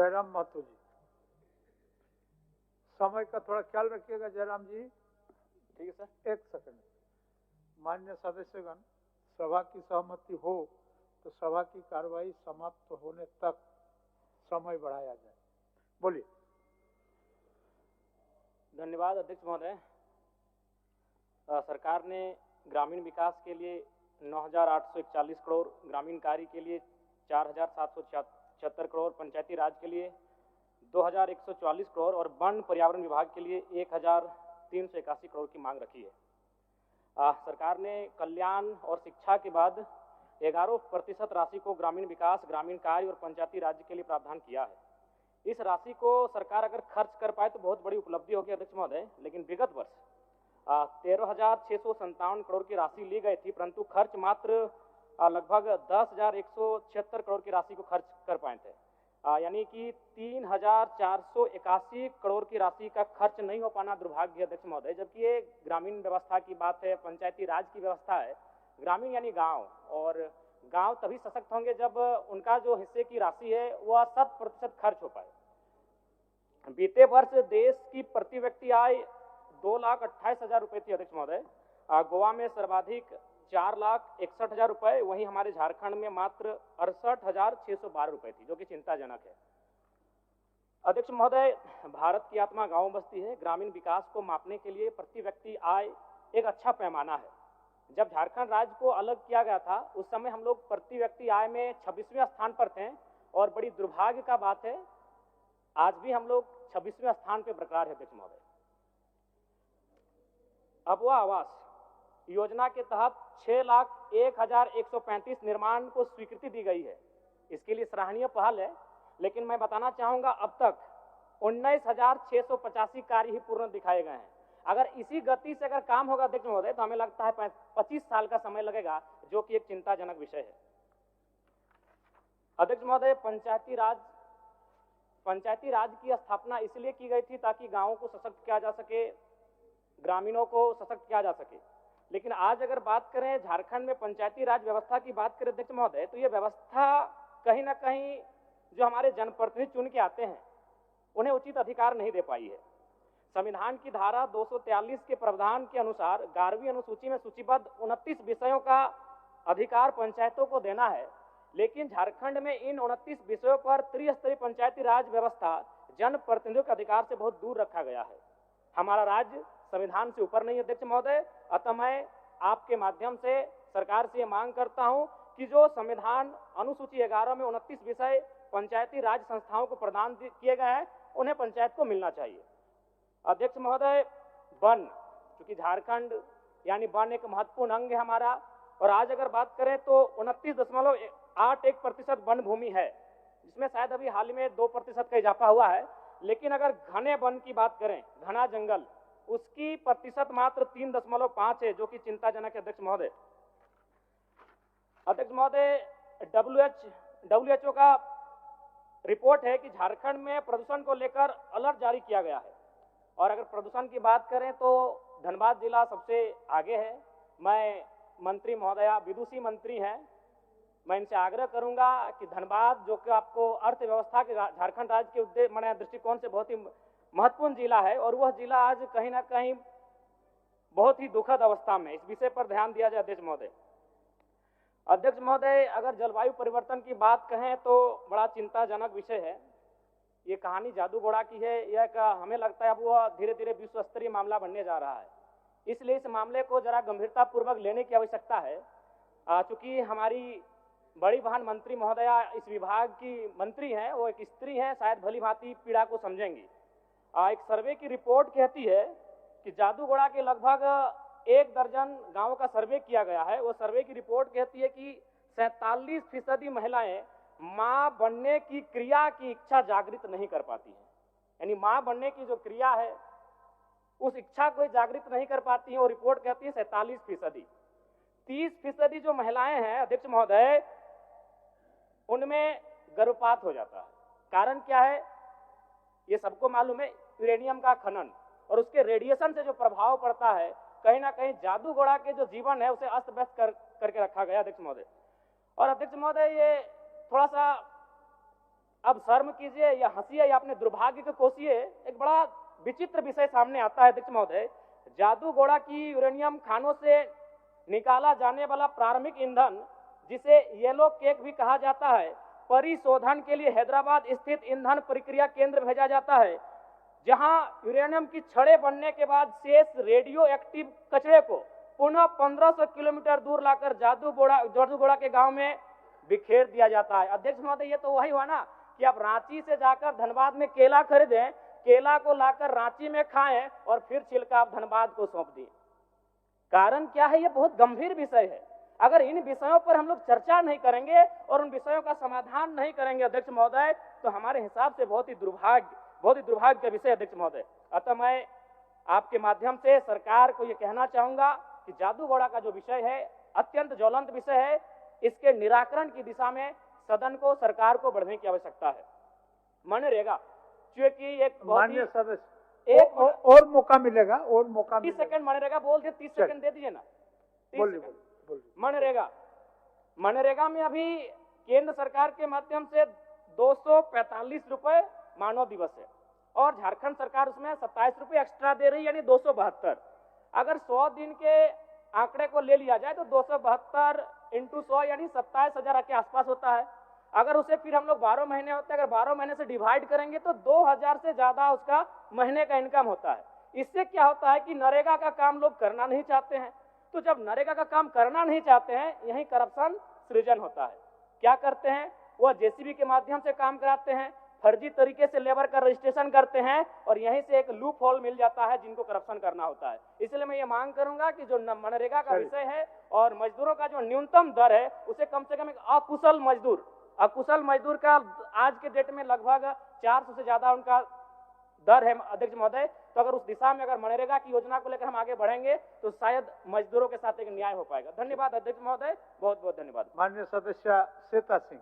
जयराम महतो जी, समय का थोड़ा ख्याल रखिएगा जयराम जी। ठीक है सर। एक सेकंड। मान्य सदस्यगण, सभा की सहमति हो तो सभा की कार्रवाई समाप्त होने तक समय बढ़ाया जाए। बोलिए। धन्यवाद अध्यक्ष महोदय। सरकार ने ग्रामीण विकास के लिए 9,841 करोड़, ग्रामीण कार्य के लिए 4,776 करोड़, पंचायती राज के लिए 2,144 करोड़ और वन पर्यावरण विभाग के लिए 1,381 करोड़ की मांग रखी है। सरकार ने कल्याण और शिक्षा के बाद 11% राशि को ग्रामीण विकास, ग्रामीण कार्य और पंचायती राज्य के लिए प्रावधान किया है। इस राशि को सरकार अगर खर्च कर पाए तो बहुत बड़ी उपलब्धि होगी अध्यक्ष महोदय, लेकिन विगत वर्ष 13,657 करोड़ की राशि ली गई थी, परंतु खर्च मात्र लगभग 10,176 करोड़ की राशि को खर्च कर पाए थे। यानी कि 3,481 करोड़ की राशि का खर्च नहीं हो पाना दुर्भाग्य अध्यक्ष महोदय। जबकि ये ग्रामीण व्यवस्था की बात है, पंचायती राज की व्यवस्था है। ग्रामीण यानी गांव, और गांव तभी सशक्त होंगे जब उनका जो हिस्से की राशि है वह 100% खर्च हो पाए। बीते वर्ष देश की प्रति व्यक्ति आय 2,28,000 रुपए थी अध्यक्ष महोदय। गोवा में सर्वाधिक 4,61,000 रुपए, वहीं हमारे झारखंड में मात्र 68,612 रुपए थी, जो कि चिंताजनक है। अध्यक्ष महोदय, भारत की आत्मा गांव बस्ती है। ग्रामीण विकास को मापने के लिए प्रति व्यक्ति आय एक अच्छा पैमाना है। जब झारखंड राज्य को अलग किया गया था उस समय हम लोग प्रति व्यक्ति आय में 26वें स्थान पर थे, और बड़ी दुर्भाग्य का बात है आज भी हम लोग 26वें स्थान पर बरकरार है अध्यक्ष महोदय। अबुआ आवास योजना के तहत 6,01,135 निर्माण को स्वीकृति दी गई है। इसके लिए सराहनीय पहल है, लेकिन मैं बताना चाहूंगा अब तक 19,685 कार्य ही पूर्ण दिखाए गए हैं। अगर इसी गति से अगर काम होगा अध्यक्ष महोदय तो हमें लगता है 25 साल का समय लगेगा, जो कि एक चिंताजनक विषय है। अध्यक्ष महोदय, पंचायती राज की स्थापना इसलिए की गई थी ताकि गांवों को सशक्त किया जा सके, ग्रामीणों को सशक्त किया जा सके। लेकिन आज अगर बात करें झारखंड में पंचायती राज व्यवस्था की बात करें अध्यक्ष महोदय, तो ये व्यवस्था कहीं ना कहीं जो हमारे जनप्रतिनिधि चुन के आते हैं उन्हें उचित अधिकार नहीं दे पाई है। संविधान की धारा 243 के प्रावधान के अनुसार 11वीं अनुसूची में सूचीबद्ध 29 विषयों का अधिकार पंचायतों को देना है, लेकिन झारखंड में इन 29 विषयों पर त्रिस्तरीय पंचायती राज व्यवस्था जनप्रतिनिधियों के अधिकार से बहुत दूर रखा गया है। हमारा राज्य संविधान से ऊपर नहीं है अध्यक्ष महोदय। अतः मैं आपके माध्यम से सरकार से मांग करता हूं कि जो संविधान अनुसूची 11 में 29 विषय पंचायती राज संस्थाओं को प्रदान किए गए हैं उन्हें पंचायत को मिलना चाहिए। अध्यक्ष महोदय, वन, क्योंकि झारखंड यानी वन एक महत्वपूर्ण अंग है हमारा, और आज अगर बात करें तो 29.81% वन भूमि है, जिसमें शायद अभी हाल में 2% का इजाफा हुआ है। लेकिन अगर घने वन की बात करें, घना जंगल, उसकी प्रतिशत मात्र 3.5 है, जो कि चिंताजनक है अध्यक्ष महोदय। अध्यक्ष महोदय, WHO का रिपोर्ट है कि झारखंड में प्रदूषण को लेकर अलर्ट जारी किया गया है, और अगर प्रदूषण की बात करें तो धनबाद जिला सबसे आगे है। मैं मंत्री महोदया विदुषी मंत्री हैं, मैं इनसे आग्रह करूंगा कि धनबाद, जो कि आपको अर्थव्यवस्था के झारखंड राज्य के दृष्टिकोण से बहुत ही महत्वपूर्ण जिला है, और वह जिला आज कहीं ना कहीं बहुत ही दुखद अवस्था में, इस विषय पर ध्यान दिया जाए अध्यक्ष महोदय। अध्यक्ष महोदय, अगर जलवायु परिवर्तन की बात कहें तो बड़ा चिंताजनक विषय है। ये कहानी जादू घोड़ा की है, यह हमें लगता है अब वह धीरे धीरे विश्व स्तरीय मामला बनने जा रहा है। इसलिए इस मामले को जरा गंभीरता पूर्वक लेने की आवश्यकता है। चूंकि हमारी बड़ी बहन मंत्री महोदया इस विभाग की मंत्री हैं, वो एक स्त्री हैं, शायद भली भांति पीड़ा को समझेंगी। एक सर्वे की रिपोर्ट कहती है कि जादूगोड़ा के लगभग 1 दर्जन गांवों का सर्वे किया गया है। वो सर्वे की रिपोर्ट कहती है कि 47% महिलाएं मां बनने की क्रिया की इच्छा जागृत नहीं कर पाती हैं। यानी मां बनने की जो क्रिया है उस इच्छा को जागृत नहीं कर पाती है। वो रिपोर्ट कहती है 47%। 30% जो महिलाएं हैं अध्यक्ष महोदय, उनमें गर्भपात हो जाता है। कारण क्या है ये सबको मालूम है, यूरेनियम का खनन और उसके रेडिएशन से जो प्रभाव पड़ता है, कहीं ना कहीं जादूगोड़ा के जो जीवन है उसे अस्त व्यस्त करके रखा गया अध्यक्ष महोदय। और अध्यक्ष महोदय, ये थोड़ा सा अब शर्म कीजिए या हंसिए या अपने दुर्भाग्य को कोसिए, एक बड़ा विचित्र विषय सामने आता है अध्यक्ष महोदय। जादूगोड़ा की यूरेनियम खानों से निकाला जाने वाला प्रारंभिक ईंधन, जिसे येलो केक भी कहा जाता है, परिशोधन के लिए हैदराबाद स्थित ईंधन प्रक्रिया केंद्र भेजा जाता है, जहां यूरेनियम की छड़ें बनने के बाद शेष रेडियो एक्टिव कचरे को पुनः 1500 किलोमीटर दूर लाकर जादूगोड़ा के गांव में बिखेर दिया जाता है। अध्यक्ष महोदय, ये तो वही हुआ ना कि आप रांची से जाकर धनबाद में केला खरीदें, केला को लाकर रांची में खाएं और फिर छिलका आप धनबाद को सौंप दिए। कारण क्या है? ये बहुत गंभीर विषय है। अगर इन विषयों पर हम लोग चर्चा नहीं करेंगे और उन विषयों का समाधान नहीं करेंगे अध्यक्ष महोदय, तो हमारे हिसाब से बहुत ही दुर्भाग्य का विषय अध्यक्ष महोदय। अतः मैं आपके माध्यम से सरकार को ये कहना चाहूंगा कि जादूगोड़ा का जो विषय है अत्यंत ज्वलंत विषय है, इसके निराकरण की दिशा में सदन को, सरकार को बढ़ने की आवश्यकता है। मनरेगा क्योंकि एक माननीय सदस्य, एक और मौका मिलेगा, और मौका 30 सेकंड मनरेगा बोल दिए, 30 सेकंड दे दीजिए ना। बोलिए। मनरेगा में अभी केंद्र सरकार के माध्यम से 245 रुपए मानव दिवस है और झारखंड सरकार उसमें 27 रुपए एक्स्ट्रा दे रही है, यानी 272। अगर 100 दिन के आंकड़े को ले लिया जाए तो 272 इंटू 100 यानी 27,000 के आसपास होता है। अगर उसे फिर हम लोग 12 महीने होते हैं, अगर 12 महीने से डिवाइड करेंगे तो 2000 से ज्यादा उसका महीने का इनकम होता है। इससे क्या होता है कि नरेगा का काम लोग करना नहीं चाहते हैं, तो जब नरेगा का काम करना नहीं चाहते हैं, यही करप्शन सृजन होता है। क्या करते हैं? वह जेसीबी के माध्यम से काम कराते हैं, फर्जी तरीके से लेबर का रजिस्ट्रेशन करते हैं और यहीं से एक लूप होल मिल जाता है जिनको करप्शन करना होता है। इसलिए मैं ये मांग करूंगा कि जो मनरेगा का विषय है और मजदूरों का जो न्यूनतम दर है, उसे कम से कम एक अकुशल मजदूर का आज के डेट में लगभग 400 से ज्यादा उनका दर है अध्यक्ष महोदय। तो अगर उस दिशा में अगर मनरेगा की योजना को लेकर हम आगे बढ़ेंगे तो शायद मजदूरों के साथ एक न्याय हो पाएगा। धन्यवाद अध्यक्ष महोदय, बहुत बहुत धन्यवाद। माननीय सदस्य श्वेता सिंह।